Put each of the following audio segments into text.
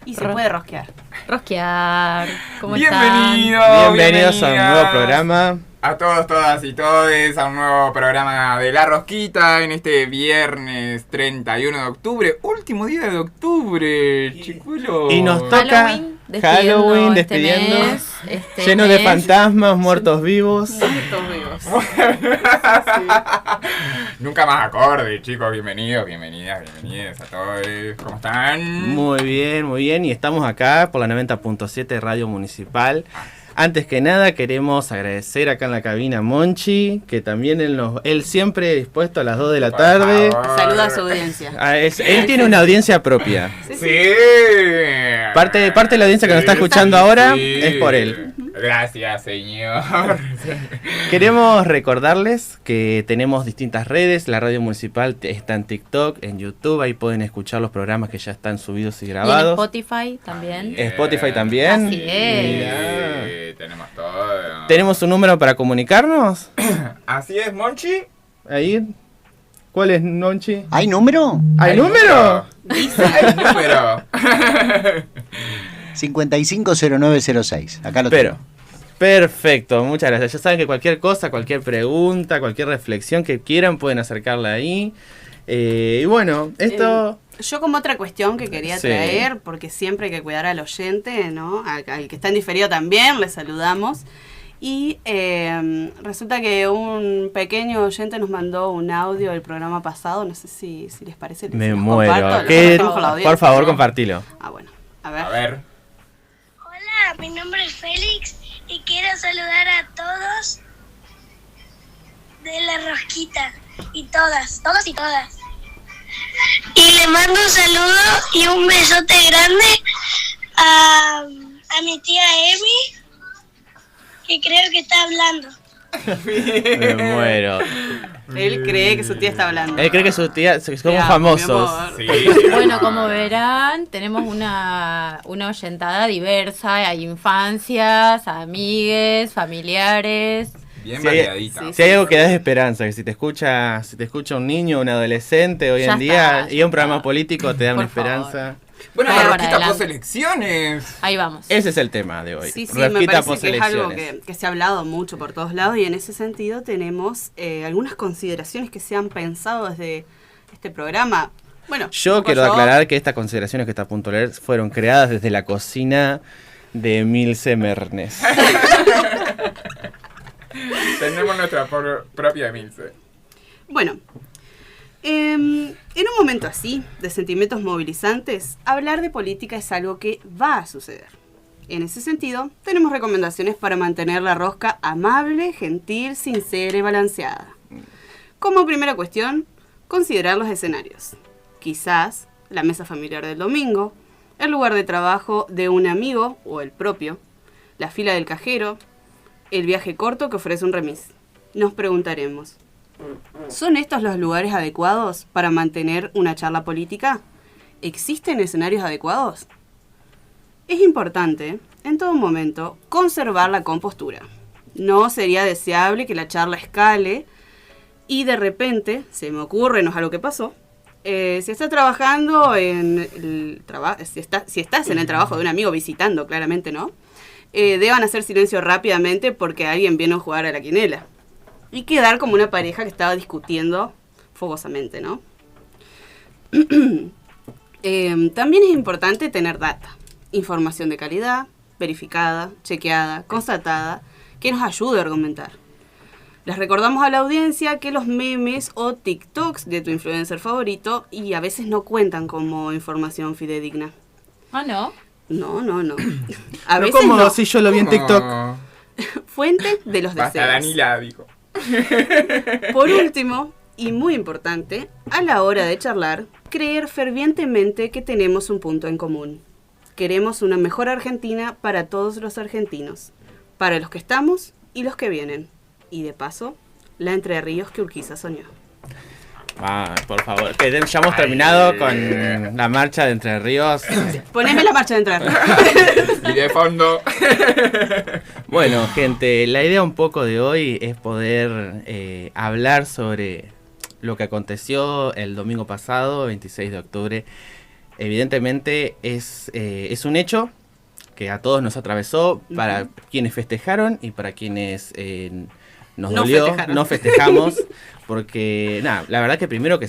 Y se puede rosquear. Rosquear. ¿Cómo Bienvenidos a un nuevo programa. A todos, todas y todes, a un nuevo programa de La Rosquita en este viernes 31 de octubre, último día de octubre, chicuelo. Y nos toca Halloween, despidiendo, lleno de fantasmas, muertos vivos. Nunca más acorde, chicos, bienvenidos, bienvenidas a todos. ¿Cómo están? Muy bien, y estamos acá por la 90.7 Radio Municipal. Antes que nada queremos agradecer acá en la cabina a Monchi, que también él siempre dispuesto a las 2 de la tarde. Saluda a su audiencia. Él tiene una audiencia propia. Sí. Parte de la audiencia que nos está escuchando ahora es por él. Gracias, señor. Queremos recordarles que tenemos distintas redes. La radio municipal está en TikTok, en YouTube. Ahí pueden escuchar los programas que ya están subidos y grabados. Y en Spotify también. Spotify también. Así es. Sí, tenemos todo. ¿Tenemos un número para comunicarnos? Así es, Monchi. Ahí. ¿Cuál es, Monchi? ¿Hay número? ¿Hay número? Dice, hay número. 550906. Acá lo Pero, tengo. perfecto, muchas gracias. Ya saben que cualquier cosa, cualquier pregunta, cualquier reflexión que quieran pueden acercarla ahí. Y bueno, esto... Yo como otra cuestión que quería traer, porque siempre hay que cuidar al oyente, ¿no? Al que está en diferido también, le saludamos. Y resulta que un pequeño oyente nos mandó un audio del programa pasado, no sé si les parece. Me muero. Por favor, compartilo. Ah, bueno. A ver. Hola, mi nombre es Félix y quiero saludar a todos de La Rosquita. Y todas, todos y todas. Y le mando un saludo y un besote grande a mi tía Emi, que creo que está hablando. Me muero. Él cree que su tía está hablando. Él cree que su tía... Somos Mira, famosos. Sí, Bueno, como verán, tenemos una oyentada diversa. Hay infancias, amigues, familiares. bien Si hay, variadita. si hay algo que da esperanza, que si te escucha un niño, un adolescente hoy Ya en día, está, y un programa político te da una Por favor. esperanza. Bueno, Vaya La para Rosquita adelante. post elecciones. Ahí vamos. Ese es el tema de hoy. Sí, me Rosquita parece post que es algo elecciones. que se ha hablado mucho por todos lados y en ese sentido tenemos algunas consideraciones que se han pensado desde este programa. Bueno, Yo quiero aclarar que estas consideraciones que está a punto de leer fueron creadas desde la cocina de Emilce Mernes. Tenemos nuestra propia Emilce. Bueno, en un momento así, de sentimientos movilizantes, hablar de política es algo que va a suceder. En ese sentido, tenemos recomendaciones para mantener la rosca amable, gentil, sincera y balanceada. Como primera cuestión, considerar los escenarios. Quizás la mesa familiar del domingo, el lugar de trabajo de un amigo o el propio, la fila del cajero, el viaje corto que ofrece un remis. Nos preguntaremos, ¿son estos los lugares adecuados para mantener una charla política? ¿Existen escenarios adecuados? Es importante, en todo momento, conservar la compostura. No sería deseable que la charla escale y de repente, se me ocurre, no es algo que pasó, si estás trabajando en el si estás en el trabajo de un amigo visitando, claramente no, deban hacer silencio rápidamente porque alguien viene a jugar a la quinela. Y quedar como una pareja que estaba discutiendo fogosamente, ¿no? También es importante tener data, información de calidad, verificada, chequeada, constatada, que nos ayude a argumentar. Les recordamos a la audiencia que los memes o TikToks de tu influencer favorito y a veces no cuentan como información fidedigna. Ah, ¿no? No. No, A veces como no. si yo lo vi en TikTok. Fuente de los Basta, deseos. Danila, dijo. Por último, y muy importante, a la hora de charlar, creer fervientemente que tenemos un punto en común. Queremos una mejor Argentina para todos los argentinos, para los que estamos y los que vienen. Y de paso, la Entre Ríos que Urquiza soñó. Ah, por favor, que ya hemos terminado con la marcha de Entre Ríos. Poneme la marcha de Entre Ríos. Y de fondo. Bueno, gente, la idea un poco de hoy es poder hablar sobre lo que aconteció el domingo pasado, 26 de octubre, evidentemente es un hecho que a todos nos atravesó, para quienes festejaron y para quienes nos No dolió, festejaron. no festejamos, porque nada, la verdad que primero que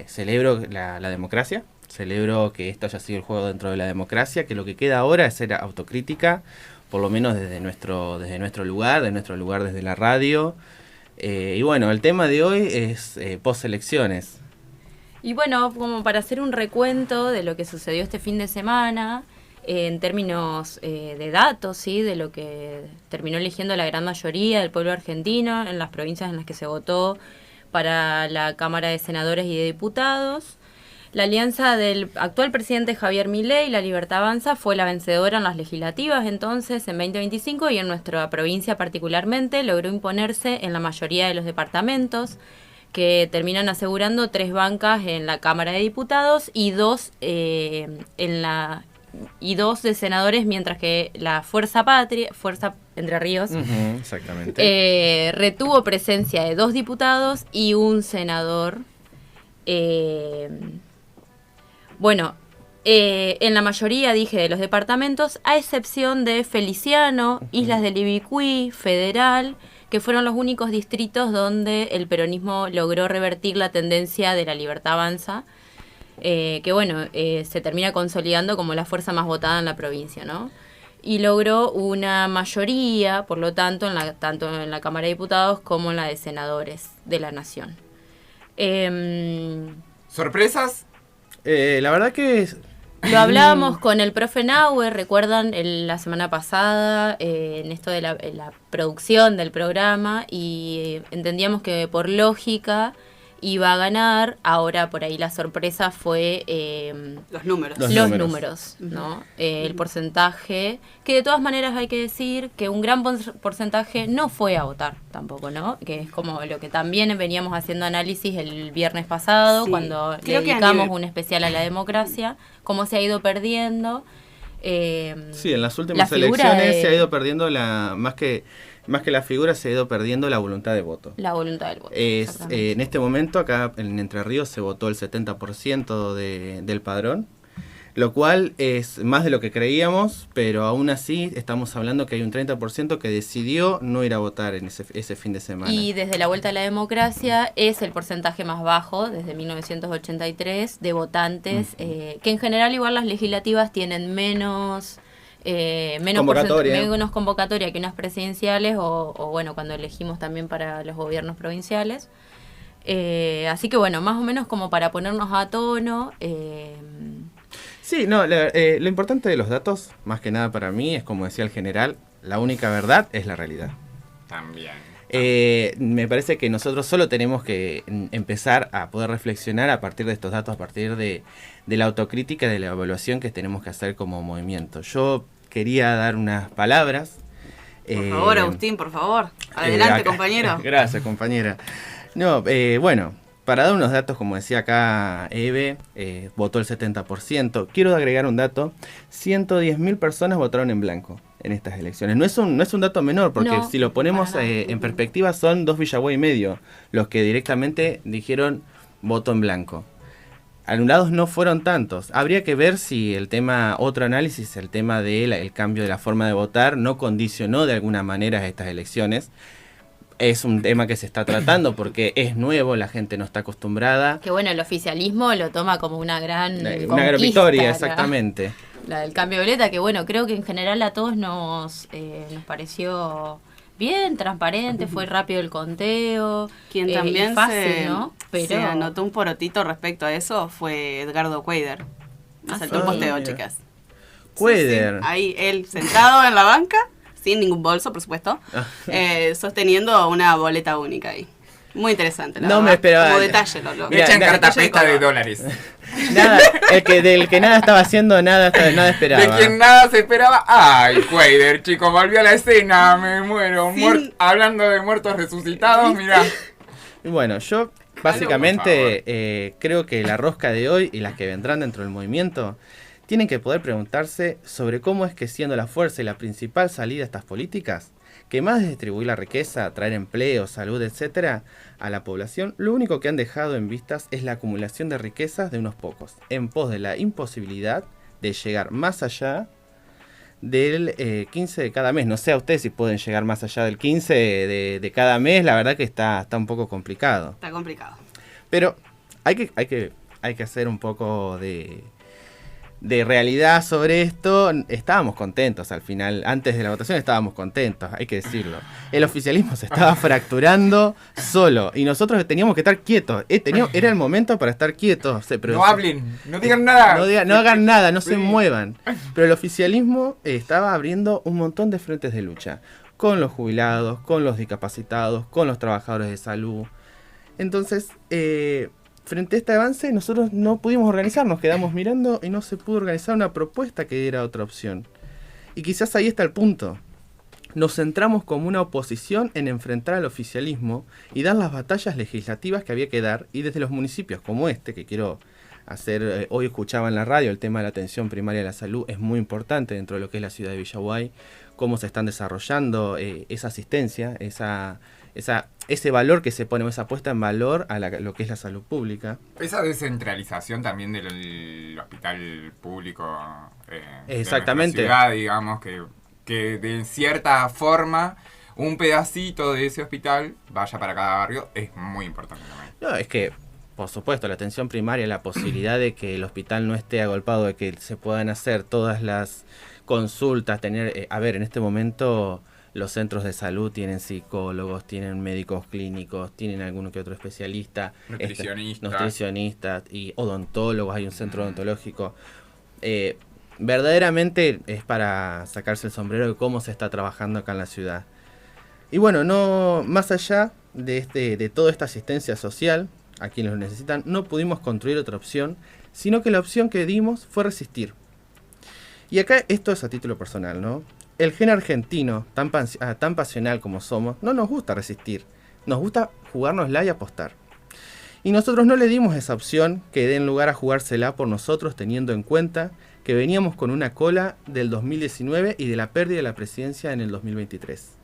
celebro la democracia, celebro que esto haya sido el juego dentro de la democracia, que lo que queda ahora es ser autocrítica, por lo menos desde nuestro lugar, desde la radio. Y bueno, el tema de hoy es post-elecciones. Y bueno, como para hacer un recuento de lo que sucedió este fin de semana, en términos de datos, ¿sí? De lo que terminó eligiendo la gran mayoría del pueblo argentino en las provincias en las que se votó para la Cámara de Senadores y de Diputados. La alianza del actual presidente Javier Milei, La Libertad Avanza, fue la vencedora en las legislativas entonces en 2025 y en nuestra provincia particularmente logró imponerse en la mayoría de los departamentos, que terminan asegurando 3 bancas en la Cámara de Diputados y 2 de senadores, mientras que la Fuerza Entre Ríos, Exactamente. retuvo presencia de 2 diputados y un senador. En la mayoría, dije, de los departamentos, a excepción de Feliciano, Islas del Ibicuí, Federal, que fueron los únicos distritos donde el peronismo logró revertir la tendencia de La Libertad Avanza, se termina consolidando como la fuerza más votada en la provincia, ¿no? Y logró una mayoría, por lo tanto, tanto en la Cámara de Diputados como en la de Senadores de la Nación. ¿Sorpresas? La verdad que Lo hablábamos con el profe Nahue, recuerdan, la semana pasada, en esto de la producción del programa, y entendíamos que por lógica iba a ganar. Ahora por ahí la sorpresa fue Los números. los números, ¿no? El porcentaje, que de todas maneras hay que decir que un gran porcentaje no fue a votar tampoco, ¿no? Que es como lo que también veníamos haciendo análisis el viernes pasado, Sí, cuando creo que dedicamos un especial a la democracia, cómo se ha ido perdiendo. sí, en las últimas la figura elecciones se ha ido perdiendo más que la figura, se ha ido perdiendo la voluntad de voto. La voluntad del voto. En este momento acá en Entre Ríos se votó el 70% del padrón, lo cual es más de lo que creíamos, pero aún así estamos hablando que hay un 30% que decidió no ir a votar en ese fin de semana. Y desde la vuelta a la democracia es el porcentaje más bajo desde 1983 de votantes, que en general igual las legislativas tienen menos convocatoria que unas presidenciales o bueno, cuando elegimos también para los gobiernos provinciales. Así que bueno, más o menos como para ponernos a tono. Sí, no, lo importante de los datos, más que nada para mí, es como decía el general, la única verdad es la realidad. También. Me parece que nosotros solo tenemos que empezar a poder reflexionar a partir de estos datos, a partir de la autocrítica, de la evaluación que tenemos que hacer como movimiento. Yo quería dar unas palabras. Por favor, Agustín, por favor. Adelante, compañero. Gracias, compañera. No, bueno, para dar unos datos, como decía acá Eve, votó el 70%. Quiero agregar un dato: 110.000 personas votaron en blanco en estas elecciones. No es un dato menor, porque No, si lo ponemos para nada. en perspectiva, son 2 Villagüey y medio los que directamente dijeron voto en blanco. Anulados no fueron tantos. Habría que ver si el tema del cambio de la forma de votar no condicionó de alguna manera estas elecciones. Es un tema que se está tratando porque es nuevo, la gente no está acostumbrada. Que bueno, el oficialismo lo toma como una gran Una gran conquista, victoria, exactamente. La del cambio violeta, que bueno, creo que en general a todos nos pareció bien, transparente, fue rápido el conteo. Quien y también fácil, ¿no? se anotó un porotito respecto a eso fue Edgardo Cuader. Ah, Saltó un sí. posteo, Mira. chicas. Cuader. Sí, ahí él sentado en la banca, sin ningún bolso, por supuesto, sosteniendo una boleta única ahí. Muy interesante, la No verdad. me esperaba. Como detalle, Le Mira, echan nada, cartapesta de color. dólares. Nada, del que nada estaba haciendo, nada esperaba. De quien nada se esperaba. Ay, Quader, chicos, volvió a la escena, me muero. Sin- Hablando de muertos resucitados, mirá. Y bueno, yo básicamente creo que la rosca de hoy y las que vendrán dentro del movimiento tienen que poder preguntarse sobre cómo es que, siendo la fuerza y la principal salida a estas políticas, que más de distribuir la riqueza, traer empleo, salud, etcétera, a la población, lo único que han dejado en vistas es la acumulación de riquezas de unos pocos, en pos de la imposibilidad de llegar más allá del 15 de cada mes. No sé a ustedes si pueden llegar más allá del 15 de cada mes, la verdad que está un poco complicado. Está complicado. Pero hay que hacer un poco de realidad sobre esto. Estábamos contentos al final, antes de la votación estábamos contentos, hay que decirlo. El oficialismo se estaba fracturando solo y nosotros teníamos que estar quietos. Era el momento para estar quietos. No hablen, no digan nada. No hagan nada, no se muevan. Pero el oficialismo estaba abriendo un montón de frentes de lucha. Con los jubilados, con los discapacitados, con los trabajadores de salud. Entonces, frente a este avance, nosotros no pudimos organizarnos, quedamos mirando y no se pudo organizar una propuesta que diera otra opción. Y quizás ahí está el punto. Nos centramos como una oposición en enfrentar al oficialismo y dar las batallas legislativas que había que dar, y desde los municipios como este, que quiero hacer, hoy escuchaba en la radio el tema de la atención primaria de la salud, es muy importante dentro de lo que es la ciudad de Villaguay, cómo se están desarrollando esa asistencia, ese valor que se pone, esa puesta en valor a lo que es la salud pública. Esa descentralización también del hospital público exactamente. de nuestra ciudad, digamos, que de cierta forma un pedacito de ese hospital vaya para cada barrio, es muy importante también. No, es que, por supuesto, la atención primaria, la posibilidad de que el hospital no esté agolpado, de que se puedan hacer todas las consultas, en este momento los centros de salud tienen psicólogos, tienen médicos clínicos, tienen alguno que otro especialista, nutricionistas y odontólogos, hay un centro odontológico. Verdaderamente es para sacarse el sombrero de cómo se está trabajando acá en la ciudad. Y bueno, no más allá de toda esta asistencia social a quienes lo necesitan, no pudimos construir otra opción, sino que la opción que dimos fue resistir. Y acá esto es a título personal, ¿no? El gen argentino, tan pasional como somos, no nos gusta resistir. Nos gusta jugárnosla y apostar. Y nosotros no le dimos esa opción que den lugar a jugársela por nosotros, teniendo en cuenta que veníamos con una cola del 2019 y de la pérdida de la presidencia en el 2023.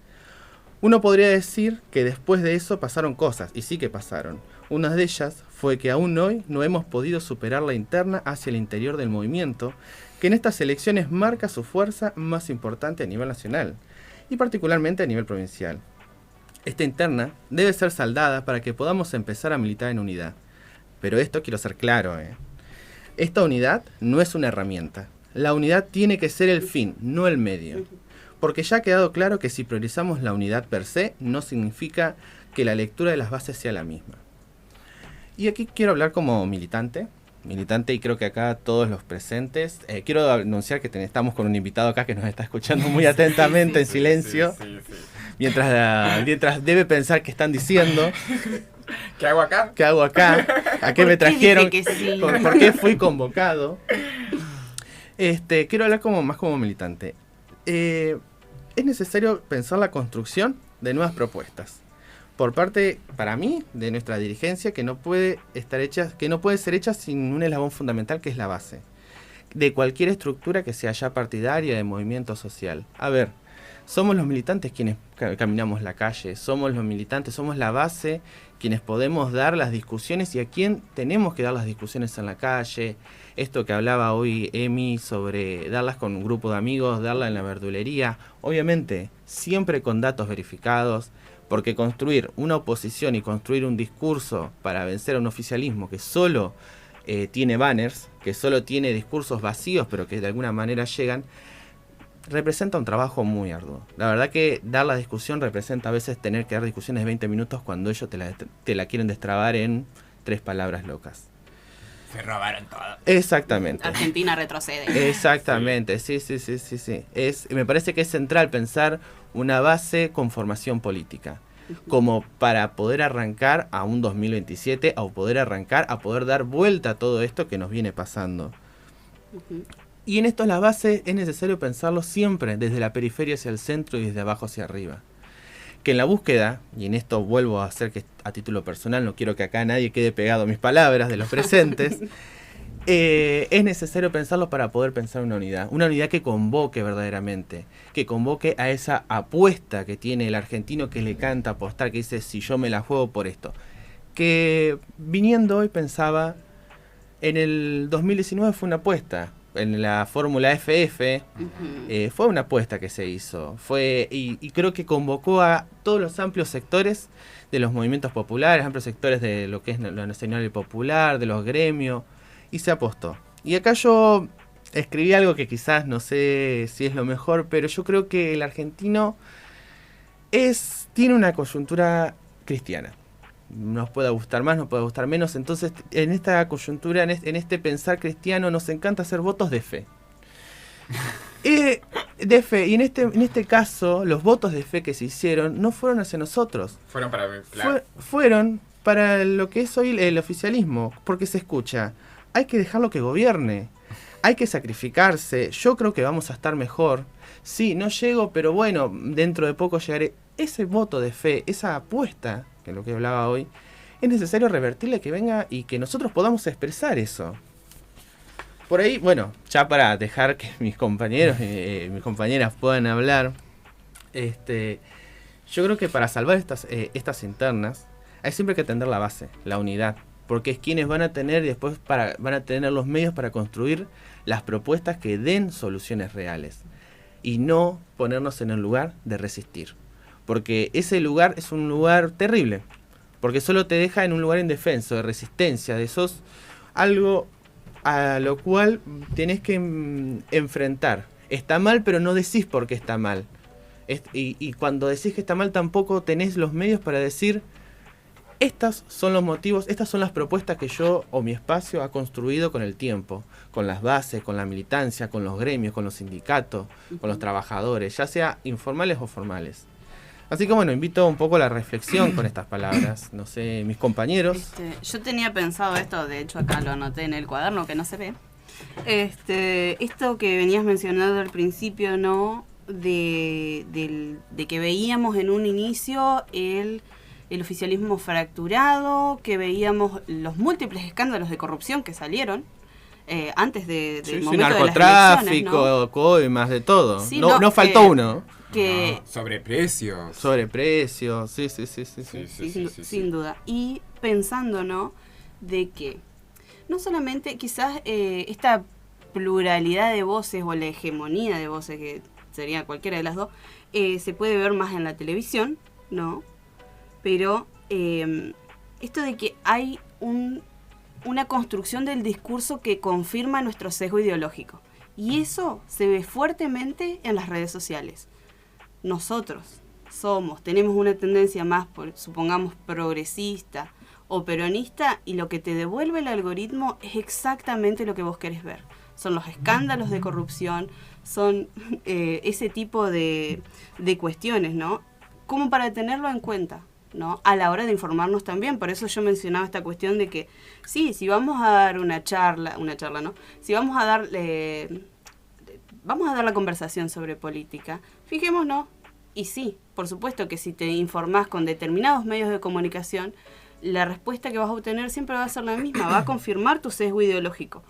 Uno podría decir que después de eso pasaron cosas, y sí que pasaron. Una de ellas fue que aún hoy no hemos podido superar la interna hacia el interior del movimiento, que en estas elecciones marca su fuerza más importante a nivel nacional, y particularmente a nivel provincial. Esta interna debe ser saldada para que podamos empezar a militar en unidad. Pero esto quiero ser claro, Esta unidad no es una herramienta. La unidad tiene que ser el fin, no el medio. Porque ya ha quedado claro que si priorizamos la unidad per se, no significa que la lectura de las bases sea la misma. Y aquí quiero hablar como militante, y creo que acá todos los presentes, quiero anunciar que estamos con un invitado acá que nos está escuchando muy atentamente en silencio, Sí. mientras debe pensar qué están diciendo. ¿Qué hago acá? ¿Qué hago acá? ¿A qué me trajeron? Dice que sí? ¿Por qué fui convocado? Quiero hablar más como militante. Es necesario pensar la construcción de nuevas propuestas. Por parte, para mí, de nuestra dirigencia, que no puede ser hecha sin un eslabón fundamental que es la base de cualquier estructura que sea ya partidaria de movimiento social. A ver, somos los militantes quienes caminamos la calle, somos los militantes, somos la base quienes podemos dar las discusiones y a quién tenemos que dar las discusiones en la calle. Esto que hablaba hoy Emi sobre darlas con un grupo de amigos, darla en la verdulería, obviamente siempre con datos verificados, porque construir una oposición y construir un discurso para vencer a un oficialismo que solo tiene banners, que solo tiene discursos vacíos pero que de alguna manera llegan, representa un trabajo muy arduo. La verdad que dar la discusión representa a veces tener que dar discusiones de 20 minutos cuando ellos te la quieren destrabar en 3 palabras locas. Se robaron todo. Exactamente. Argentina retrocede. Exactamente, sí. Me parece que es central pensar una base con formación política, como para poder arrancar a un 2027, o poder arrancar a poder dar vuelta a todo esto que nos viene pasando. Y en esto la base es necesario pensarlo siempre desde la periferia hacia el centro y desde abajo hacia arriba. Que en la búsqueda, y en esto vuelvo a hacer que a título personal, no quiero que acá nadie quede pegado a mis palabras de los presentes, es necesario pensarlo para poder pensar una unidad que convoque verdaderamente, que convoque a esa apuesta que tiene el argentino que le canta apostar, que dice si yo me la juego por esto. Que viniendo hoy pensaba, en el 2019 fue una apuesta, en la fórmula FF, fue una apuesta que se hizo, y creo que convocó a todos los amplios sectores de los movimientos populares, amplios sectores de lo que es lo nacional y popular, de los gremios, y se apostó. Y acá yo escribí algo que quizás no sé si es lo mejor, pero yo creo que el argentino tiene una coyuntura cristiana. Nos puede gustar más, nos puede gustar menos. Entonces, en esta coyuntura, en este pensar cristiano, nos encanta hacer votos de fe. De fe. Y en este caso, los votos de fe que se hicieron no fueron hacia nosotros. Fueron para... Fueron para lo que es hoy el oficialismo. Porque se escucha, hay que dejarlo que gobierne. Hay que sacrificarse. Yo creo que vamos a estar mejor. Sí, no llego, pero bueno, dentro de poco llegaré. Ese voto de fe, esa apuesta, que es lo que hablaba hoy, es necesario revertirle, que venga y que nosotros podamos expresar eso. Por ahí, bueno, ya para dejar que mis compañeros y mis compañeras puedan hablar, yo creo que para salvar estas internas hay siempre que atender la base, la unidad, porque es quienes van a tener después van a tener los medios para construir las propuestas que den soluciones reales y no ponernos en el lugar de resistir, porque ese lugar es un lugar terrible, porque solo te deja en un lugar indefenso, de resistencia, de sos algo a lo cual tenés que enfrentar. Está mal, pero no decís por qué está mal. Y cuando decís que está mal tampoco tenés los medios para decir estos son los motivos, estas son las propuestas que yo o mi espacio ha construido con el tiempo, con las bases, con la militancia, con los gremios, con los sindicatos, con los trabajadores, ya sea informales o formales. Así que bueno, invito un poco a la reflexión con estas palabras. No sé, mis compañeros. Yo tenía pensado esto, de hecho acá lo anoté en el cuaderno que no se ve. Esto que venías mencionando al principio, ¿no? De que veíamos en un inicio el oficialismo fracturado, que veíamos los múltiples escándalos de corrupción que salieron antes del momento narcotráfico, de las elecciones, ¿no? coimas, de todo. Sí, no faltó uno. Que sobreprecios. Sí, sin duda. Y pensando, ¿no? De que no solamente quizás esta pluralidad de voces o la hegemonía de voces, que sería cualquiera de las dos, se puede ver más en la televisión, ¿no? Pero esto de que hay una construcción del discurso que confirma nuestro sesgo ideológico. Y eso se ve fuertemente en las redes sociales. Nosotros tenemos una tendencia más, supongamos, progresista o peronista, y lo que te devuelve el algoritmo es exactamente lo que vos querés ver. Son los escándalos de corrupción, son ese tipo de cuestiones, ¿no? Como para tenerlo en cuenta, ¿no? A la hora de informarnos también. Por eso yo mencionaba esta cuestión de que, sí, si vamos a dar una charla, ¿no? Si vamos a dar la conversación sobre política, fijémonos, y sí, por supuesto que si te informás con determinados medios de comunicación, la respuesta que vas a obtener siempre va a ser la misma, va a confirmar tu sesgo ideológico,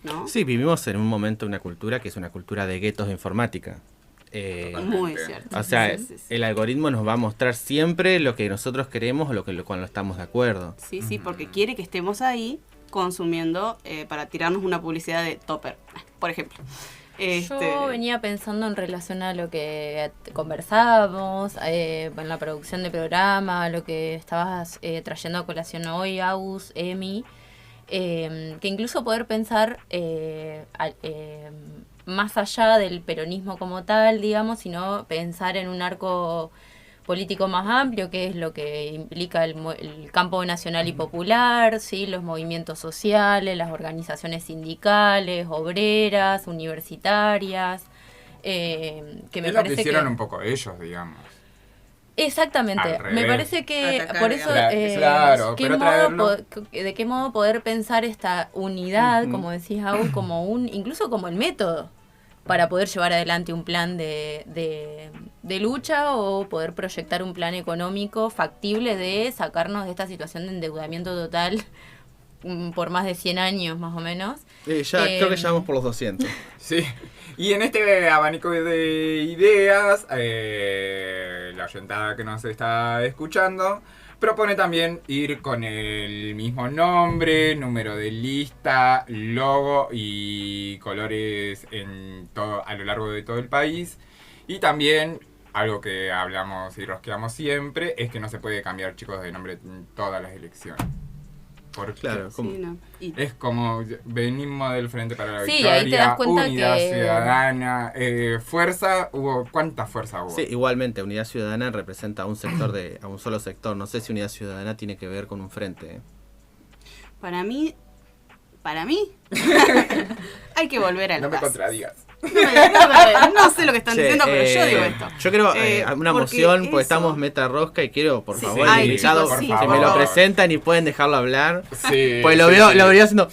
¿no? Sí, vivimos en un momento una cultura que es una cultura de guetos de informática. Muy cierto. O sea, Sí. el algoritmo nos va a mostrar siempre lo que nosotros queremos o cuando estamos de acuerdo. Sí, porque quiere que estemos ahí consumiendo para tirarnos una publicidad de Topper, por ejemplo. Yo venía pensando en relación a lo que conversábamos, en la producción del programa, lo que estabas trayendo a colación hoy, Agus, Emi, que incluso poder pensar más allá del peronismo como tal, digamos, sino pensar en un arco político más amplio, que es lo que implica el campo nacional y popular, ¿sí? Los movimientos sociales, las organizaciones sindicales, obreras, universitarias, que me es parece lo que hicieron un poco ellos, digamos. Exactamente, me parece que Atacar, por eso claro, de qué modo poder pensar esta unidad, como decís Agus, incluso como el método para poder llevar adelante un plan de lucha o poder proyectar un plan económico factible de sacarnos de esta situación de endeudamiento total por más de 100 años más o menos. Creo que ya vamos por los 200. Sí. Y en este abanico de ideas, la oyentada que nos está escuchando propone también ir con el mismo nombre, número de lista, logo y colores a lo largo de todo el país. Y también, algo que hablamos y rosqueamos siempre, es que no se puede cambiar, chicos, de nombre en todas las elecciones. Porque Claro, como, Sí, no. Y es como venimos del Frente para la Sí, Victoria, ahí te das cuenta Unidad que- Ciudadana, Fuerza, ¿cuántas fuerzas hubo? sí, igualmente, Unidad Ciudadana representa a un sector a un solo sector. No sé si Unidad Ciudadana tiene que ver con un frente. para mí, hay que volver a la No me base. contradigas. No sé lo que están Che, diciendo, pero yo digo esto. Yo quiero una porque moción, porque eso- estamos meta rosca y quiero, por Sí, favor, sí. el Ay, invitado, chicos, sí, que por me lo favor. presentan y pueden dejarlo hablar. Sí, Pues lo sí, veo, sí. lo vería haciendo.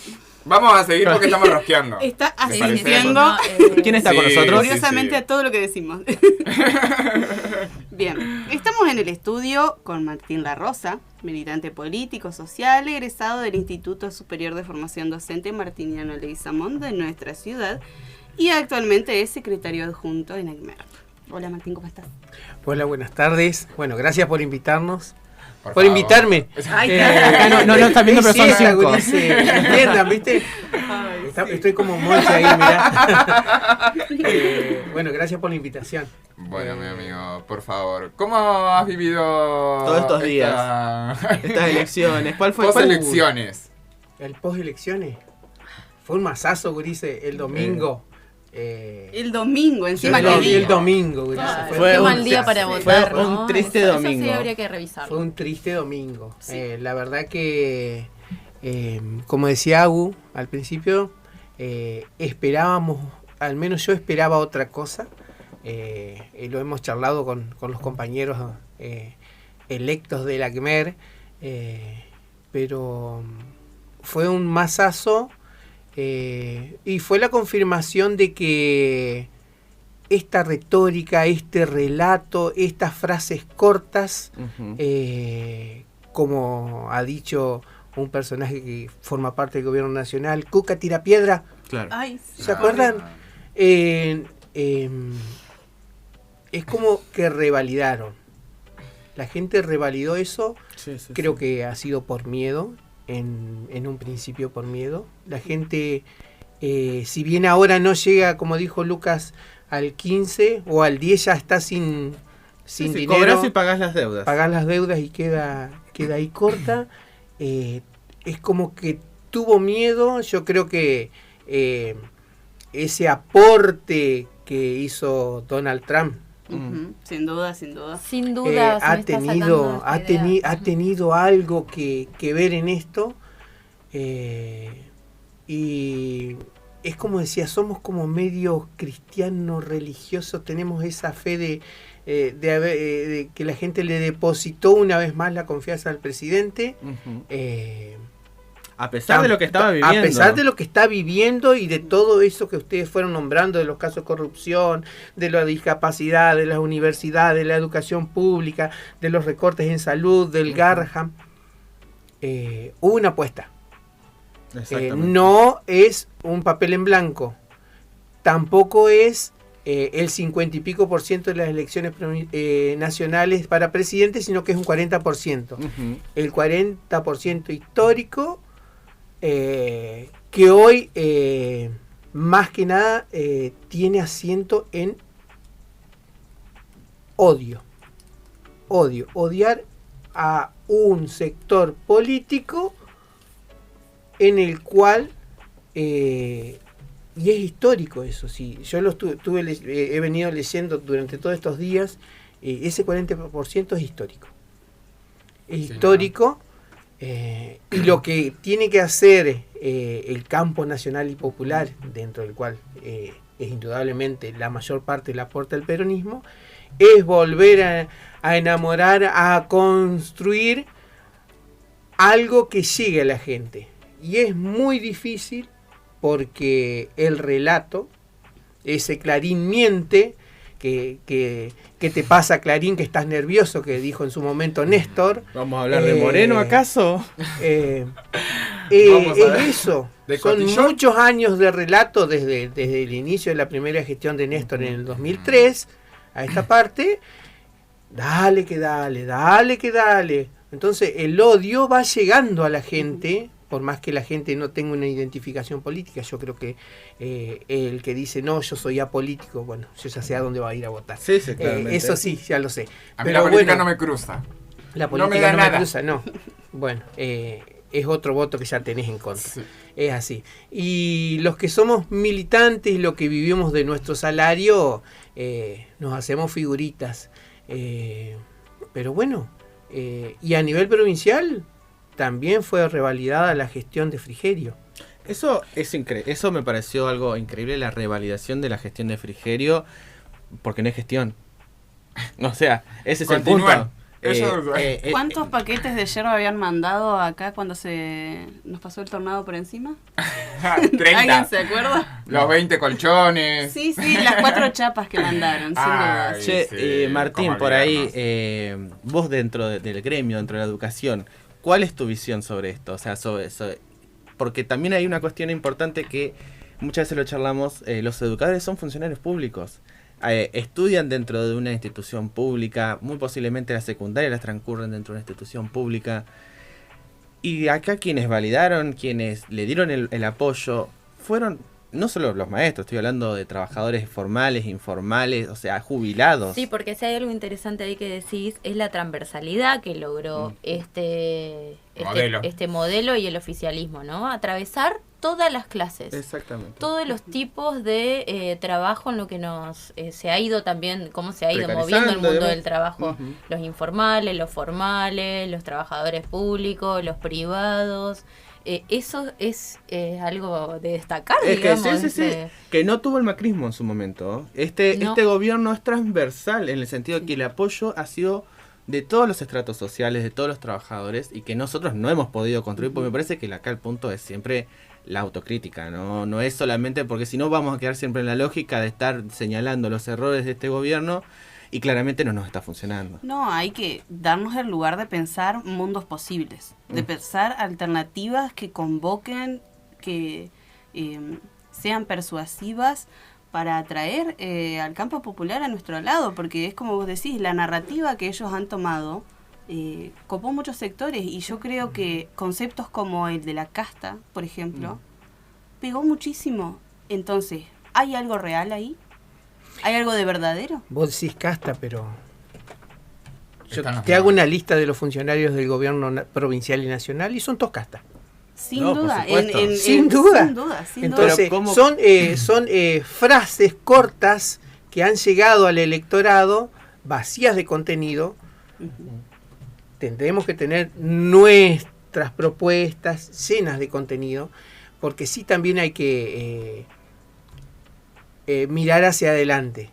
Vamos a seguir porque estamos rosqueando. Está ¿Les asistiendo parece? ¿Quién está Sí, con nosotros? sí, curiosamente sí. a todo lo que decimos. Bien, estamos en el estudio con Martín La Rosa, militante político, social, egresado del Instituto Superior de Formación Docente Martiniano Leguizamón de nuestra ciudad y actualmente es secretario adjunto en ACMER. Hola Martín, ¿cómo estás? Hola, buenas tardes. Bueno, gracias por invitarnos. Por favor. invitarme. Ay, Acá no está viendo, pero son es cierta, 5. gurises, entiendan, ¿viste? Estoy como mocha ahí, mirá. Bueno, gracias por la invitación. Bueno, mi amigo, por favor, ¿cómo has vivido Todos estos Estas elecciones, ¿cuál fue? Post-elecciones. El post-elecciones fue un masazo, gurises, el domingo. El domingo, encima que El domingo, gurises. Claro, Fue qué un- mal día para fue votar, un ¿no? triste Eso domingo. sí habría que revisarlo. Fue un triste domingo. Sí. La verdad que, como decía Agu al principio, esperábamos, al menos yo esperaba otra cosa. Lo hemos charlado con los compañeros electos del ACMER, pero fue un masazo y fue la confirmación de que esta retórica, este relato, estas frases cortas, como ha dicho un personaje que forma parte del gobierno nacional, Cuca tira piedra, Claro. Ay, ¿se acuerdan? Es como que revalidaron. La gente revalidó eso, Sí, sí, creo sí. que ha sido por miedo, en un principio por miedo. La gente, si bien ahora no llega, como dijo Lucas, al 15 o al 10 ya está sin Sí, dinero. cobrás y pagás las deudas. Pagás las deudas y queda ahí corta. Es como que tuvo miedo. Yo creo que ese aporte que hizo Donald Trump ujú, sin duda, sin duda. Sin duda, ha tenido algo que ver en esto. Y es como decía, somos como medio cristianos religiosos, tenemos esa fe de que la gente le depositó una vez más la confianza al presidente. Ujú. A pesar de lo que estaba A viviendo. pesar de lo que está viviendo y de todo eso que ustedes fueron nombrando, de los casos de corrupción, de la discapacidad, de las universidades, de la educación pública, de los recortes en salud, del Garham, hubo una apuesta. Exactamente. No es un papel en blanco, tampoco es el 50 y pico % de las elecciones nacionales para presidente, sino que es un 40%. Ujú. El 40% histórico, que hoy más que nada tiene asiento en odio. Odiar a un sector político en el cual, y es histórico eso, sí, yo lo he venido leyendo durante todos estos días, ese 40% es histórico. Es Sí, histórico. Y lo que tiene que hacer el campo nacional y popular, dentro del cual es indudablemente la mayor parte la aporta el peronismo, es volver a enamorar, a construir algo que llegue a la gente. Y es muy difícil porque el relato, ese Clarín miente, que te pasa Clarín, que estás nervioso, que dijo en su momento Néstor. ¿Vamos a hablar de Moreno acaso? Vamos a ver. Es eso. ¿De Son cotillón? muchos años de relato desde el inicio de la primera gestión de Néstor en el 2003 a esta parte. Dale que dale, dale que dale. Entonces el odio va llegando a la gente, por más que la gente no tenga una identificación política. Yo creo que el que dice, no, yo soy apolítico, bueno, yo ya sé a dónde va a ir a votar. Sí, sí, claramente. Eso sí, ya lo sé. A mí Pero la política bueno, no me cruza. la no política me da no me nada. cruza, no. Bueno, es otro voto que ya tenés en contra. Sí. Es así. Y los que somos militantes y los que vivimos de nuestro salario, nos hacemos figuritas. Pero bueno, y a nivel provincial también fue revalidada la gestión de Frigerio. Eso es eso me pareció algo increíble, la revalidación de la gestión de Frigerio, porque no es gestión. O sea, ese es Continúan. el punto. ¿Cuántos paquetes de yerba habían mandado acá cuando nos pasó el tornado por encima? 30. ¿Alguien se acuerda? Los 20 colchones. Sí, las 4 chapas que mandaron, sin duda. Ay, Che, sí, Martín, cómo por ahí, olvidarnos. vos dentro del gremio, dentro de la educación, ¿cuál es tu visión sobre esto? O sea, porque también hay una cuestión importante que muchas veces lo charlamos, los educadores son funcionarios públicos. Estudian dentro de una institución pública, muy posiblemente la secundaria las transcurren dentro de una institución pública. Y acá quienes validaron, quienes le dieron el apoyo, fueron no solo los maestros, estoy hablando de trabajadores formales, informales, o sea, jubilados. Sí, porque si hay algo interesante ahí que decís, es la transversalidad que logró este modelo y el oficialismo, ¿no? Atravesar todas las clases. Exactamente. Todos los tipos de trabajo en lo que se ha ido también, cómo se ha ido Precarizando, moviendo el mundo digamos. del trabajo. Ujú. Los informales, los formales, los trabajadores públicos, los privados. Eso es algo de destacar, Es que digamos. sí. Que no tuvo el macrismo en su momento. Este gobierno es transversal en el sentido de que el apoyo ha sido de todos los estratos sociales, de todos los trabajadores, y que nosotros no hemos podido construir, porque me parece que acá el punto es siempre la autocrítica, no es solamente porque si no vamos a quedar siempre en la lógica de estar señalando los errores de este gobierno y claramente no nos está funcionando. No, hay que darnos el lugar de pensar mundos posibles, de pensar alternativas que convoquen, que sean persuasivas para atraer al campo popular a nuestro lado, porque es como vos decís, la narrativa que ellos han tomado copó muchos sectores, y yo creo que conceptos como el de la casta, por ejemplo, pegó muchísimo. Entonces, ¿hay algo real ahí? ¿Hay algo de verdadero? Vos decís casta, pero yo Están los te hago demás. una lista de los funcionarios del gobierno provincial y nacional y son todos castas. Sin No, por duda. supuesto. Sin duda. Sin duda. Entonces, Pero ¿cómo? son frases cortas que han llegado al electorado, vacías de contenido. Tendremos que tener nuestras propuestas llenas de contenido, porque sí también hay que mirar hacia adelante.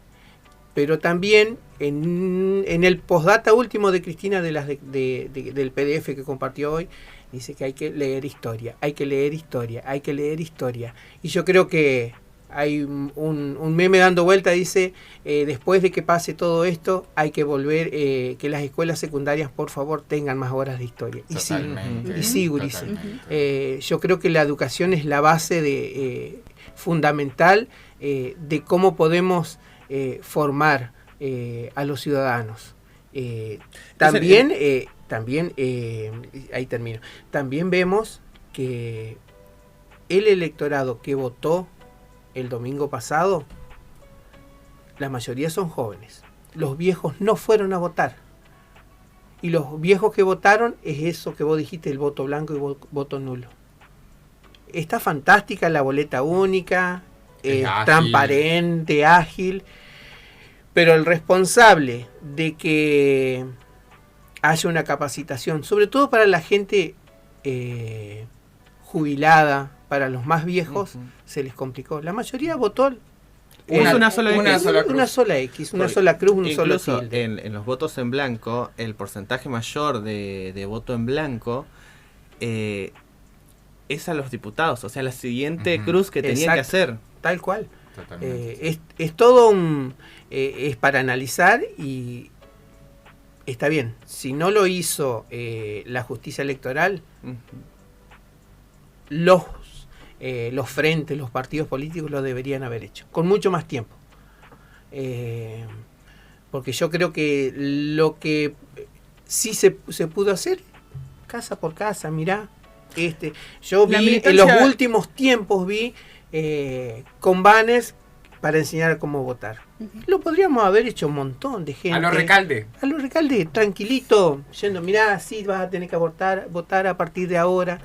Pero también en el postdata último de Cristina del PDF que compartió hoy, dice que hay que leer historia, hay que leer historia, hay que leer historia. Y yo creo que hay un meme dando vuelta, dice, después de que pase todo esto, hay que volver, que las escuelas secundarias, por favor, tengan más horas de historia. Totalmente, Y sí, Gurice. totalmente. Yo creo que la educación es la base fundamental de cómo podemos formar a los ciudadanos. También, ahí termino, también vemos que el electorado que votó el domingo pasado, la mayoría son jóvenes. Los viejos no fueron a votar. Y los viejos que votaron es eso que vos dijiste, el voto blanco y voto nulo. Está fantástica la boleta única, Es ágil. transparente, ágil, pero el responsable de que haya una capacitación, sobre todo para la gente jubilada, para los más viejos, se les complicó. La mayoría votó Una sola X. una sola X, una sola cruz, un solo Incluso tilde. en los votos en blanco, el porcentaje mayor de voto en blanco es a los diputados, o sea, la siguiente cruz que tenía que Exacto. hacer. Tal cual. Totalmente. Es todo es para analizar y está bien. Si no lo hizo la justicia electoral, los frentes, los partidos políticos lo deberían haber hecho, con mucho más tiempo. Porque yo creo que lo que sí se pudo hacer, casa por casa, mirá, yo vi en los últimos tiempos con banners para enseñar cómo votar. Lo podríamos haber hecho un montón de gente. A los Recalde, tranquilito, yendo, mirá, sí vas a tener que votar a partir de ahora.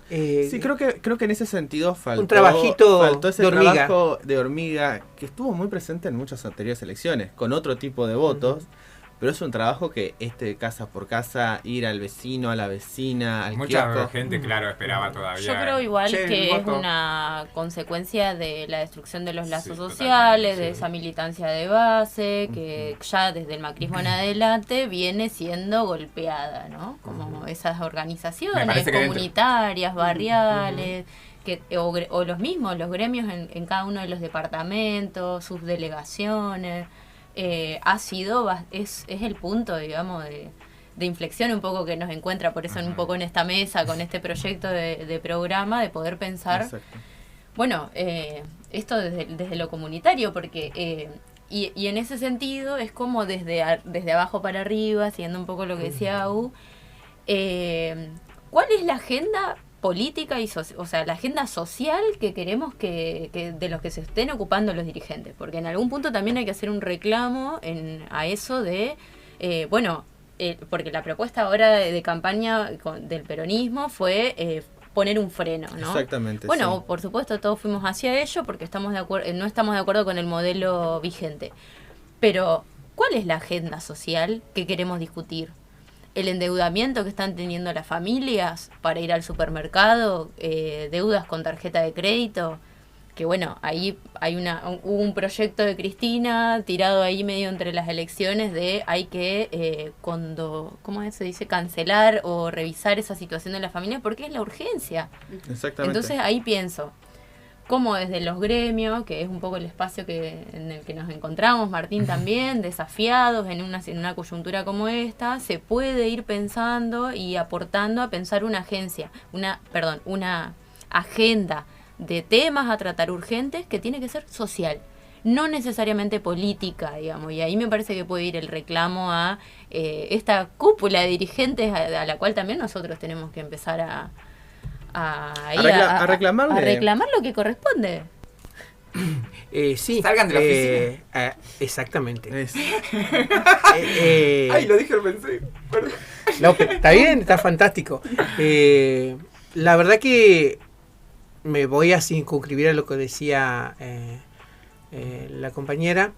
Sí, creo que en ese sentido faltó un trabajito ese trabajo de hormiga que estuvo muy presente en muchas anteriores elecciones, con otro tipo de votos, pero es un trabajo que casa por casa, ir al vecino, a la vecina, al mucha kiosco. gente, claro, esperaba todavía. Yo creo igual que es una consecuencia de la destrucción de los lazos sociales, de esa militancia de base, que ya desde el macrismo en adelante viene siendo golpeada, ¿no? Como esas organizaciones comunitarias, barriales, o los mismos, los gremios en cada uno de los departamentos, sus delegaciones. Es el punto, digamos, de inflexión un poco que nos encuentra, por eso un poco en esta mesa, con este proyecto de programa, de poder pensar, bueno, esto desde lo comunitario, porque y en ese sentido es como desde abajo para arriba, siguiendo un poco lo que decía Au, ¿cuál es la agenda política y la agenda social que queremos que de los que se estén ocupando los dirigentes? Porque en algún punto también hay que hacer un reclamo a eso de, porque la propuesta ahora de campaña del peronismo fue poner un freno, ¿no? Exactamente. Bueno, sí. Por supuesto todos fuimos hacia ello porque no estamos de acuerdo con el modelo vigente. Pero, ¿cuál es la agenda social que queremos discutir? El endeudamiento que están teniendo las familias para ir al supermercado, deudas con tarjeta de crédito, que bueno, ahí hubo un proyecto de Cristina tirado ahí medio entre las elecciones de hay que, ¿cómo se dice? Cancelar o revisar esa situación de las familias porque es la urgencia. Exactamente. Entonces ahí pienso, como desde los gremios, que es un poco el espacio en el que nos encontramos, Martín también, desafiados en una coyuntura como esta, se puede ir pensando y aportando a pensar una agenda de temas a tratar urgentes que tiene que ser social, no necesariamente política, digamos, y ahí me parece que puede ir el reclamo a esta cúpula de dirigentes a la cual también nosotros tenemos que empezar a reclamarle. A reclamar lo que corresponde. Sí. Salgan de la oficina. Exactamente. Ay, lo dije, lo pensé. Perdón. No, está bien, está fantástico. La verdad que me voy a circunscribir a lo que decía la compañera.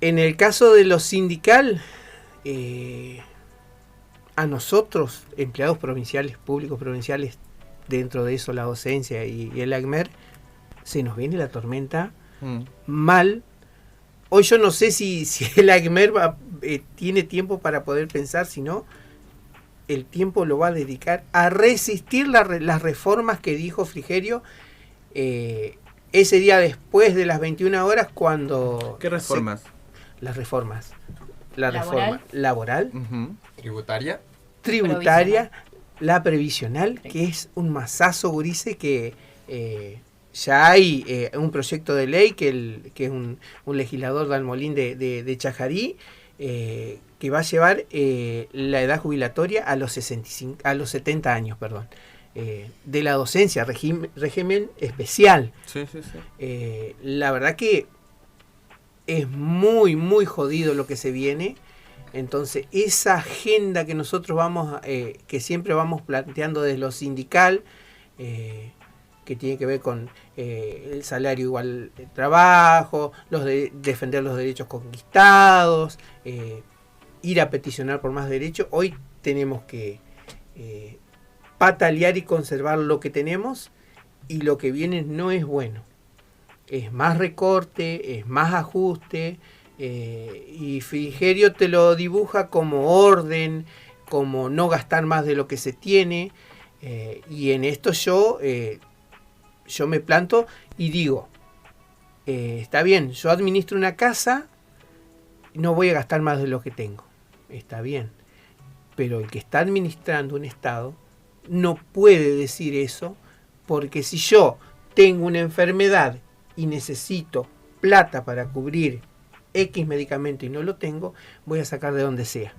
En el caso de lo sindical, a nosotros, empleados provinciales, públicos provinciales, dentro de eso la docencia y el ACMER, se nos viene la tormenta mal. Hoy yo no sé si el ACMER tiene tiempo para poder pensar, si no, el tiempo lo va a dedicar a resistir las reformas que dijo Frigerio ese día después de las 21 horas cuando... ¿Qué reformas? Las reformas. La reforma laboral, tributaria, la previsional, que es un masazo, gurice, que ya hay un proyecto de ley que es un legislador Dalmolín de Chajarí, que va a llevar la edad jubilatoria a los 70 años, de la docencia, régimen especial. Sí. La verdad que es muy, muy jodido lo que se viene. Entonces, esa agenda que nosotros que siempre vamos planteando desde lo sindical, que tiene que ver con el salario igual de trabajo, defender los derechos conquistados, ir a peticionar por más derechos. Hoy tenemos que patalear y conservar lo que tenemos, y lo que viene no es bueno. Es más recorte, es más ajuste, y Frigerio te lo dibuja como orden, como no gastar más de lo que se tiene, y en esto yo me planto y digo, está bien, yo administro una casa, no voy a gastar más de lo que tengo, está bien, pero el que está administrando un Estado no puede decir eso, porque si yo tengo una enfermedad y necesito plata para cubrir X medicamento y no lo tengo, voy a sacar de donde sea.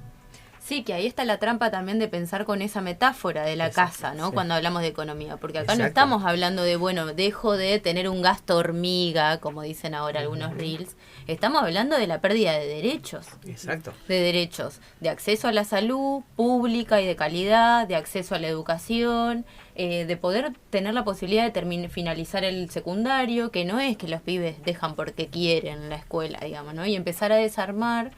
Sí, que ahí está la trampa también de pensar con esa metáfora de la Exacto, casa, ¿no? sí. Cuando hablamos de economía, porque acá no Exacto. estamos hablando de, bueno, dejo de tener un gasto hormiga, como dicen ahora algunos reels, estamos hablando de la pérdida de derechos. Exacto. De derechos, de acceso a la salud pública y de calidad, de acceso a la educación, de poder tener la posibilidad de finalizar el secundario, que no es que los pibes dejan porque quieren la escuela, digamos, ¿no? Y empezar a desarmar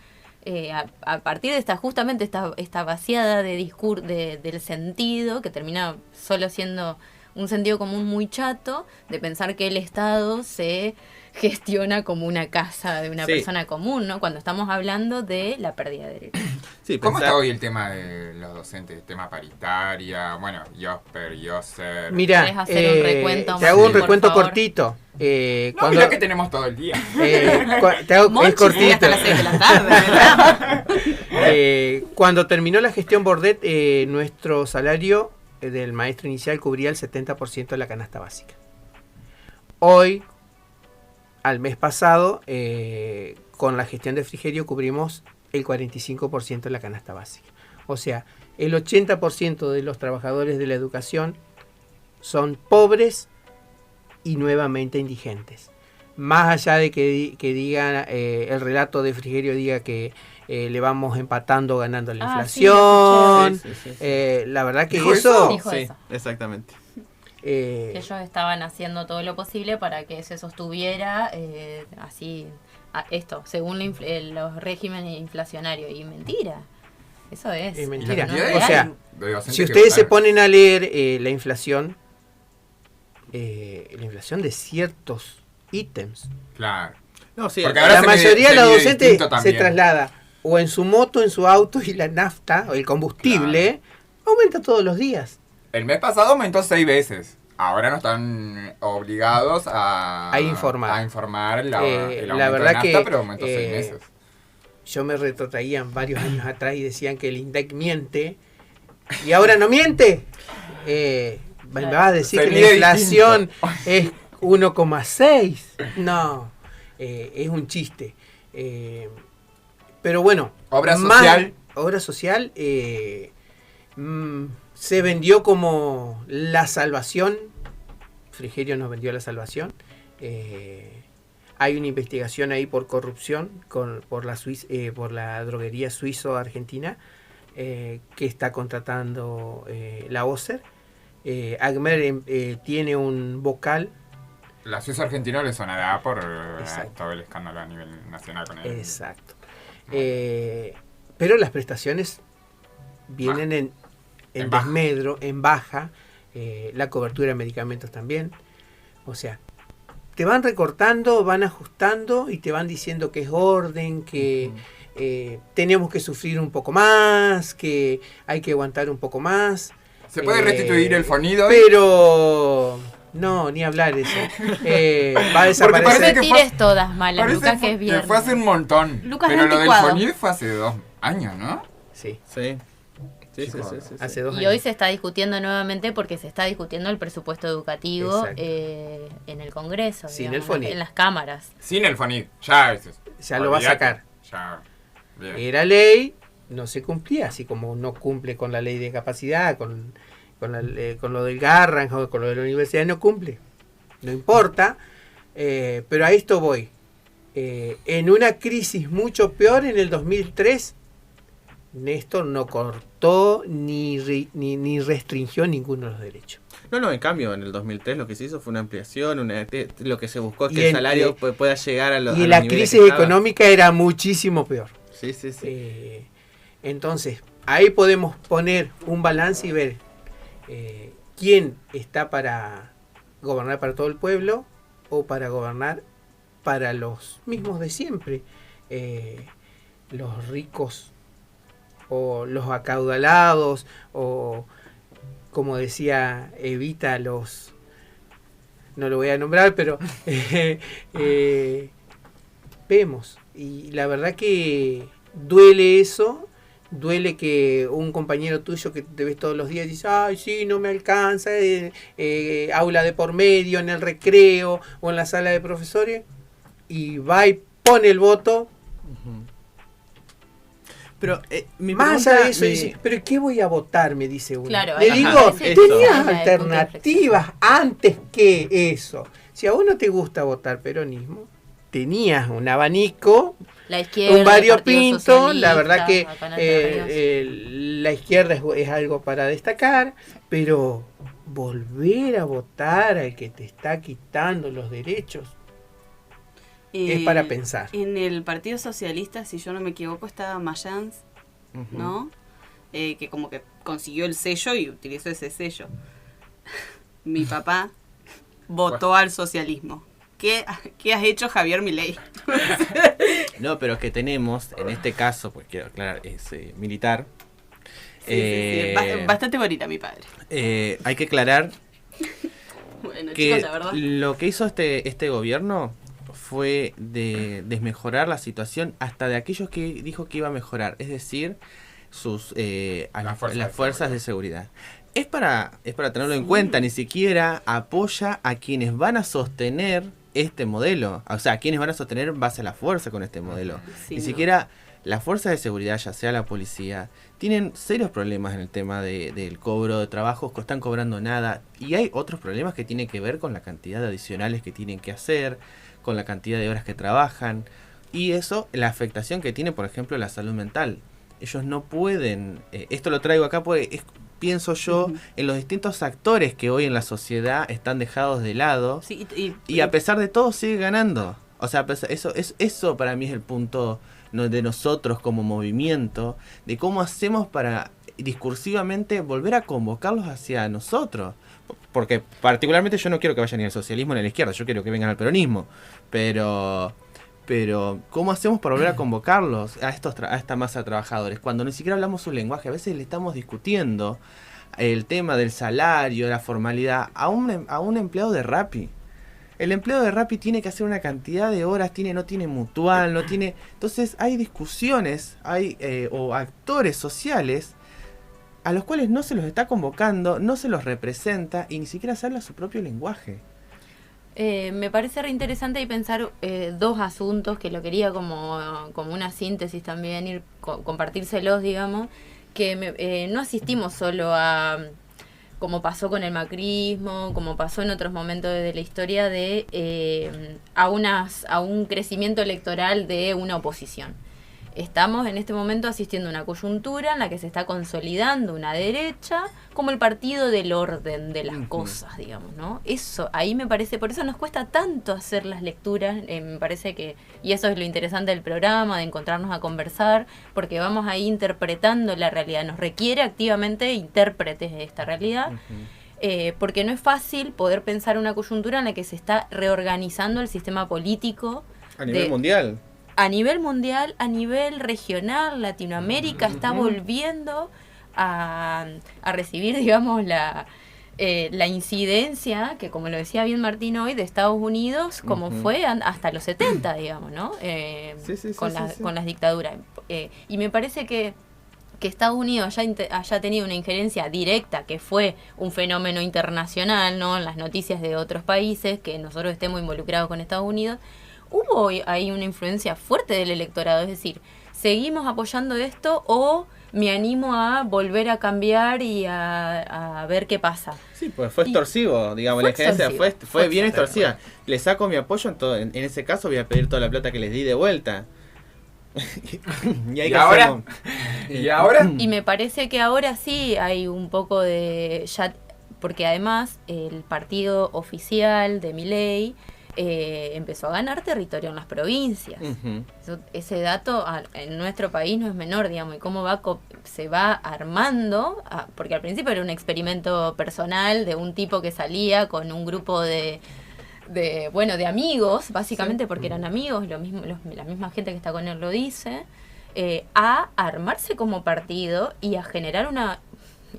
a partir de esta vaciada de del sentido, que termina solo siendo un sentido común muy chato, de pensar que el Estado se gestiona como una casa de una persona común, ¿no? Cuando estamos hablando de la pérdida de derechos. Sí, ¿Cómo está hoy el tema de los docentes? Tema paritaria, bueno, Yosper, Yoser. Mira, ¿Querés hacer un recuento, te hago un por recuento favor? cortito. No, mira que tenemos todo el día. Te hago, Monchi es cortito. sigue hasta las 6 de la tarde, ¿verdad? Cuando terminó la gestión Bordet, nuestro salario del maestro inicial cubría el 70% de la canasta básica. Hoy, al mes pasado, con la gestión de Frigerio cubrimos el 45% de la canasta básica. O sea, el 80% de los trabajadores de la educación son pobres y nuevamente indigentes. Más allá de que digan, el relato de Frigerio diga que le vamos empatando ganando la inflación. La verdad que ¿Dijo eso... Dijo Sí, eso. exactamente. Que ellos estaban haciendo todo lo posible para que se sostuviera así, según los regímenes inflacionarios. Y mentira. Eso es. Es mentira. Y la cantidad O sea, de docentes si que ustedes se votaron. ponen a leer la inflación de ciertos ítems, Claro. No, sí, Porque ahora la se mayoría de mide los docentes distinto se también. traslada o en su moto, en su auto, y la nafta o el combustible aumenta todos los días. El mes pasado aumentó 6 veces. Ahora no están obligados a informar. A informar el La aumento verdad de nafta, que, pero aumentó 6 meses. Yo me retrotraían varios años atrás y decían que el INDEC miente y ahora no miente. Me vas a decir Se que la mide inflación es 1,6. No, es un chiste. Pero bueno, Obra social. Obra social se vendió como la salvación. Frigerio nos vendió la salvación. Hay una investigación ahí por corrupción por la droguería suizo-argentina que está contratando la OCER. Agmer tiene un vocal. La Suiza Argentina le sonará por Exacto. todo el escándalo a nivel nacional con él. Exacto. Pero las prestaciones vienen en baja. desmedro, en baja. La cobertura de medicamentos también. O sea, te van recortando, van ajustando y te van diciendo que es orden, que tenemos que sufrir un poco más, que hay que aguantar un poco más. ¿Se puede restituir el Fonido? Pero no, ni hablar de eso. Va a Porque parece desaparecer. que Tires todas malas, Parece Lucas, que es que viernes. fue hace un montón. Lucas pero lo del anticuado. Fonido fue hace 2 años, ¿no? Sí, Sí. Sí, Chicos, sí. hace 2 Y años. hoy se está discutiendo nuevamente porque se está discutiendo el presupuesto educativo Exacto. en el Congreso, Sin digamos, el FONID. en las cámaras. Sin el Fonido. Ya, Ya lo va a olvídate. sacar. Ya. Bien. Era ley, no se cumplía, así como no cumple con la ley de capacidad, con lo del Garrahan, con lo de la universidad, no cumple. No importa, pero a esto voy. En una crisis mucho peor, en el 2003, Néstor no cortó ni restringió ninguno de los derechos. No, en cambio, en el 2003 lo que se hizo fue una ampliación, lo que se buscó es Y que el en- salario pueda llegar a los Y a la los niveles crisis que estaba. económica era muchísimo peor. Sí. Entonces, ahí podemos poner un balance y ver quién está para gobernar para todo el pueblo o para gobernar para los mismos de siempre, los ricos o los acaudalados o, como decía Evita, no lo voy a nombrar, pero vemos. Y la verdad que duele eso duele que un compañero tuyo que te ves todos los días dice, ay, sí, no me alcanza, aula de por medio, en el recreo o en la sala de profesores, y va y pone el voto. Pero mi más pregunta allá de eso, dice, ¿pero qué voy a votar? Me dice uno. Claro, Le ajá, digo, ese- tenías ese es el alternativas antes que eso. Si a vos no te gusta votar peronismo, tenías un abanico, La izquierda, un el Partido variopinto. La Socialista, verdad que acá en Entre Ríos. la izquierda es algo para destacar, pero volver a votar al que te está quitando los derechos es para pensar. En el Partido Socialista, si yo no me equivoco, estaba Mayans, ¿no? Que como que consiguió el sello y utilizó ese sello. Mi papá votó al socialismo. ¿Qué has hecho, Javier Milei? No, pero que tenemos, en este caso, pues quiero aclarar, es militar. Sí. Bastante bonita mi padre. Hay que aclarar Bueno, que chicos, la verdad. lo que hizo este gobierno fue de desmejorar la situación hasta de aquellos que dijo que iba a mejorar, es decir, las fuerzas de seguridad. Es para tenerlo en cuenta, ni siquiera apoya a quienes van a sostener este modelo, o sea, a quienes van a sostener en base a la fuerza con este modelo. Sí, Ni no. siquiera las fuerzas de seguridad, ya sea la policía, tienen serios problemas en el tema del cobro de trabajos, están cobrando nada, y hay otros problemas que tienen que ver con la cantidad de adicionales que tienen que hacer, con la cantidad de horas que trabajan, y eso, la afectación que tiene, por ejemplo, la salud mental. Ellos no pueden, esto lo traigo acá porque pienso yo en los distintos actores que hoy en la sociedad están dejados de lado, Sí, y a pesar de todo sigue ganando. O sea, eso para mí es el punto de nosotros como movimiento, de cómo hacemos para discursivamente volver a convocarlos hacia nosotros. Porque particularmente yo no quiero que vayan ni al socialismo ni a la izquierda, yo quiero que vengan al peronismo. Pero ¿cómo hacemos para volver a convocarlos a esta masa de trabajadores? Cuando ni siquiera hablamos su lenguaje, a veces le estamos discutiendo el tema del salario, de la formalidad, a un empleado de Rappi. El empleado de Rappi tiene que hacer una cantidad de horas, no tiene mutual, no tiene... Entonces hay discusiones, o actores sociales a los cuales no se los está convocando, no se los representa y ni siquiera se habla su propio lenguaje. Me parece re interesante y pensar dos asuntos que lo quería como una síntesis también, compartírselos, digamos, que no asistimos solo a, como pasó con el macrismo, como pasó en otros momentos de la historia, a un crecimiento electoral de una oposición. Estamos en este momento asistiendo a una coyuntura en la que se está consolidando una derecha como el partido del orden de las cosas, digamos, ¿no? Eso, ahí me parece, por eso nos cuesta tanto hacer las lecturas, me parece que, y eso es lo interesante del programa, de encontrarnos a conversar, porque vamos ahí interpretando la realidad, nos requiere activamente intérpretes de esta realidad, porque no es fácil poder pensar una coyuntura en la que se está reorganizando el sistema político. A nivel mundial. A nivel mundial, a nivel regional, Latinoamérica está volviendo a recibir, digamos, la incidencia, que como lo decía bien Martín hoy, de Estados Unidos, como fue hasta los 70, digamos, ¿no? Con las dictaduras. Y me parece que Estados Unidos haya tenido una injerencia directa, que fue un fenómeno internacional, ¿no? En las noticias de otros países, que nosotros estemos involucrados con Estados Unidos, hubo ahí una influencia fuerte del electorado, es decir, ¿seguimos apoyando esto o me animo a volver a cambiar y a ver qué pasa? Sí, pues fue extorsivo, digamos, la injerencia fue bien extorsiva. Le saco mi apoyo, en ese caso voy a pedir toda la plata que les di de vuelta. ¿Y ahora? ¿Y ahora? Y me parece que ahora sí hay un poco de... porque además el partido oficial de Milei empezó a ganar territorio en las provincias. Ese dato en nuestro país no es menor, digamos, y cómo se va armando, porque al principio era un experimento personal de un tipo que salía con un grupo de amigos, básicamente, porque eran amigos, la misma gente que está con él lo dice, a armarse como partido y a generar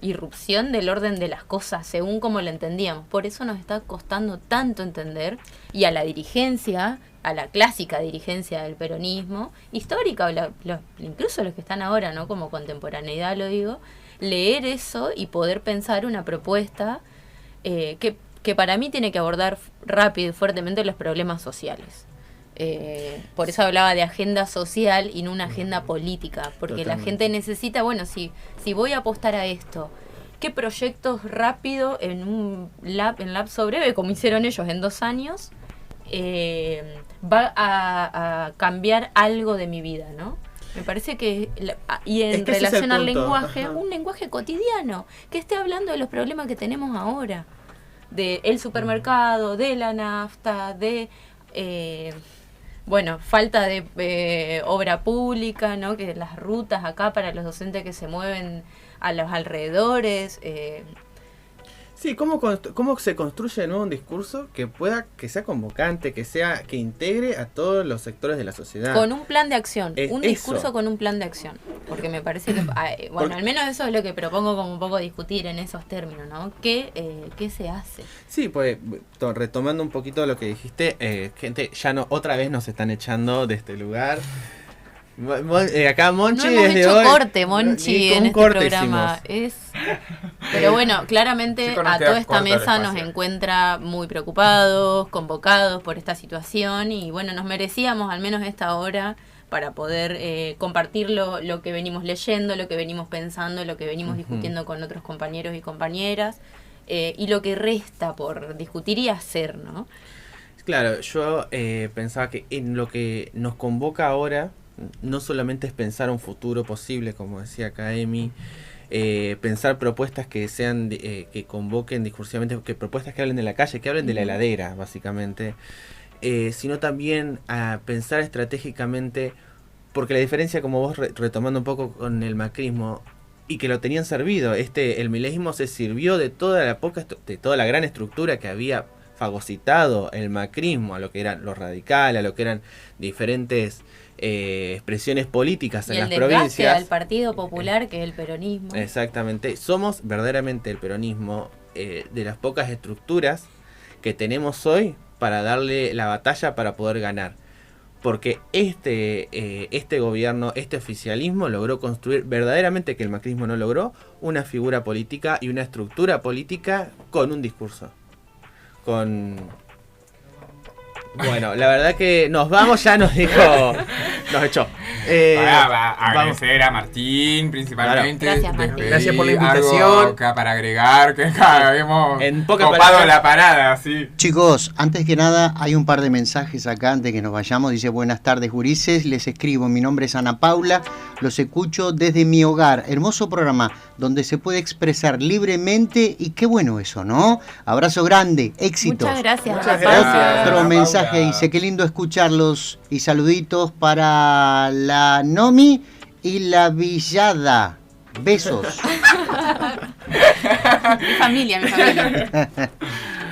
irrupción del orden de las cosas según como lo entendíamos. Por eso nos está costando tanto entender, y a la dirigencia, a la clásica dirigencia del peronismo, histórica, incluso los que están ahora, ¿no? Como contemporaneidad lo digo, leer eso y poder pensar una propuesta que para mí tiene que abordar rápido y fuertemente los problemas sociales. Por eso hablaba de agenda social y no una agenda política, porque la gente necesita, bueno, si voy a apostar a esto, ¿qué proyectos rápido en un lapso breve, como hicieron ellos en 2 años, va a cambiar algo de mi vida, ¿no? Me parece que, y en relación al lenguaje, un lenguaje cotidiano, que esté hablando de los problemas que tenemos ahora, del supermercado, de la nafta, de... falta de obra pública, ¿no? Que las rutas acá para los docentes que se mueven a los alrededores. Sí, ¿cómo se construye de nuevo un discurso que sea convocante, que integre a todos los sectores de la sociedad? Con un plan de acción, discurso con un plan de acción. Porque me parece que, al menos eso es lo que propongo como un poco discutir en esos términos, ¿no? ¿Qué se hace? Sí, pues retomando un poquito lo que dijiste, gente, ya no, otra vez nos están echando de este lugar. Acá Monchi no hemos desde hecho hoy, corte, Monchi, en este programa. Hicimos. Pero bueno, claramente a toda esta mesa nos encuentra muy preocupados, convocados por esta situación, y bueno, nos merecíamos al menos esta hora para poder compartir lo que venimos leyendo, lo que venimos pensando, lo que venimos discutiendo con otros compañeros y compañeras, y lo que resta por discutir y hacer, ¿no? Claro, yo pensaba que en lo que nos convoca ahora no solamente es pensar un futuro posible, como decía acá Emi, pensar propuestas que sean que convoquen discursivamente, que propuestas que hablen de la calle, que hablen de la heladera, básicamente, sino también a pensar estratégicamente, porque la diferencia, como vos retomando un poco con el macrismo, y que lo tenían servido, el mileísmo se sirvió de toda la gran estructura que había fagocitado el macrismo, a lo que eran los radicales, a lo que eran diferentes expresiones políticas en las provincias. Y al Partido Popular, que es el peronismo. Exactamente. Somos verdaderamente el peronismo, de las pocas estructuras que tenemos hoy para darle la batalla para poder ganar. Porque este gobierno, este oficialismo logró construir verdaderamente, que el macrismo no logró, una figura política y una estructura política con un discurso. Bueno, la verdad que nos vamos, ya nos echó. Agradecer a Martín principalmente. Claro. Gracias, Martín. Gracias por la invitación. Algo acá para agregar, que hemos copado la parada, sí. Chicos, antes que nada, hay un par de mensajes acá antes que nos vayamos. Dice: buenas tardes, gurises, les escribo, mi nombre es Ana Paula, los escucho desde mi hogar. Hermoso programa donde se puede expresar libremente, y qué bueno eso, ¿no? Abrazo grande, éxitos. Muchas gracias. Muchas gracias. Otro mensaje dice: qué lindo escucharlos, y saluditos para la Nomi y la Villada. Besos. Mi familia.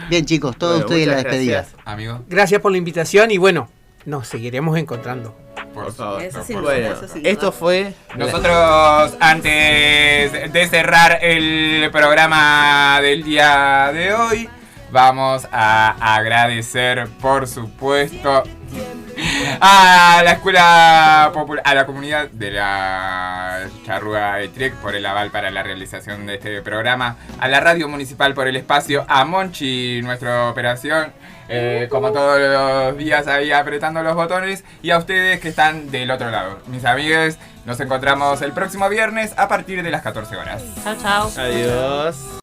Bien, chicos, todos ustedes la despedida. Gracias, amigo. Gracias por la invitación y bueno, nos seguiremos encontrando. Por favor. Eso sin Bueno, duda, eso sin duda. esto fue... Nosotros, antes de cerrar el programa del día de hoy, vamos a agradecer, por supuesto, a la Escuela Popular, a la comunidad de la Charrúa de Trek por el aval para la realización de este programa, a la Radio Municipal por el espacio, a Monchi, nuestra operación, como todos los días ahí apretando los botones, y a ustedes que están del otro lado. Mis amigos, nos encontramos el próximo viernes a partir de las 14 horas. Chao, chao. Adiós.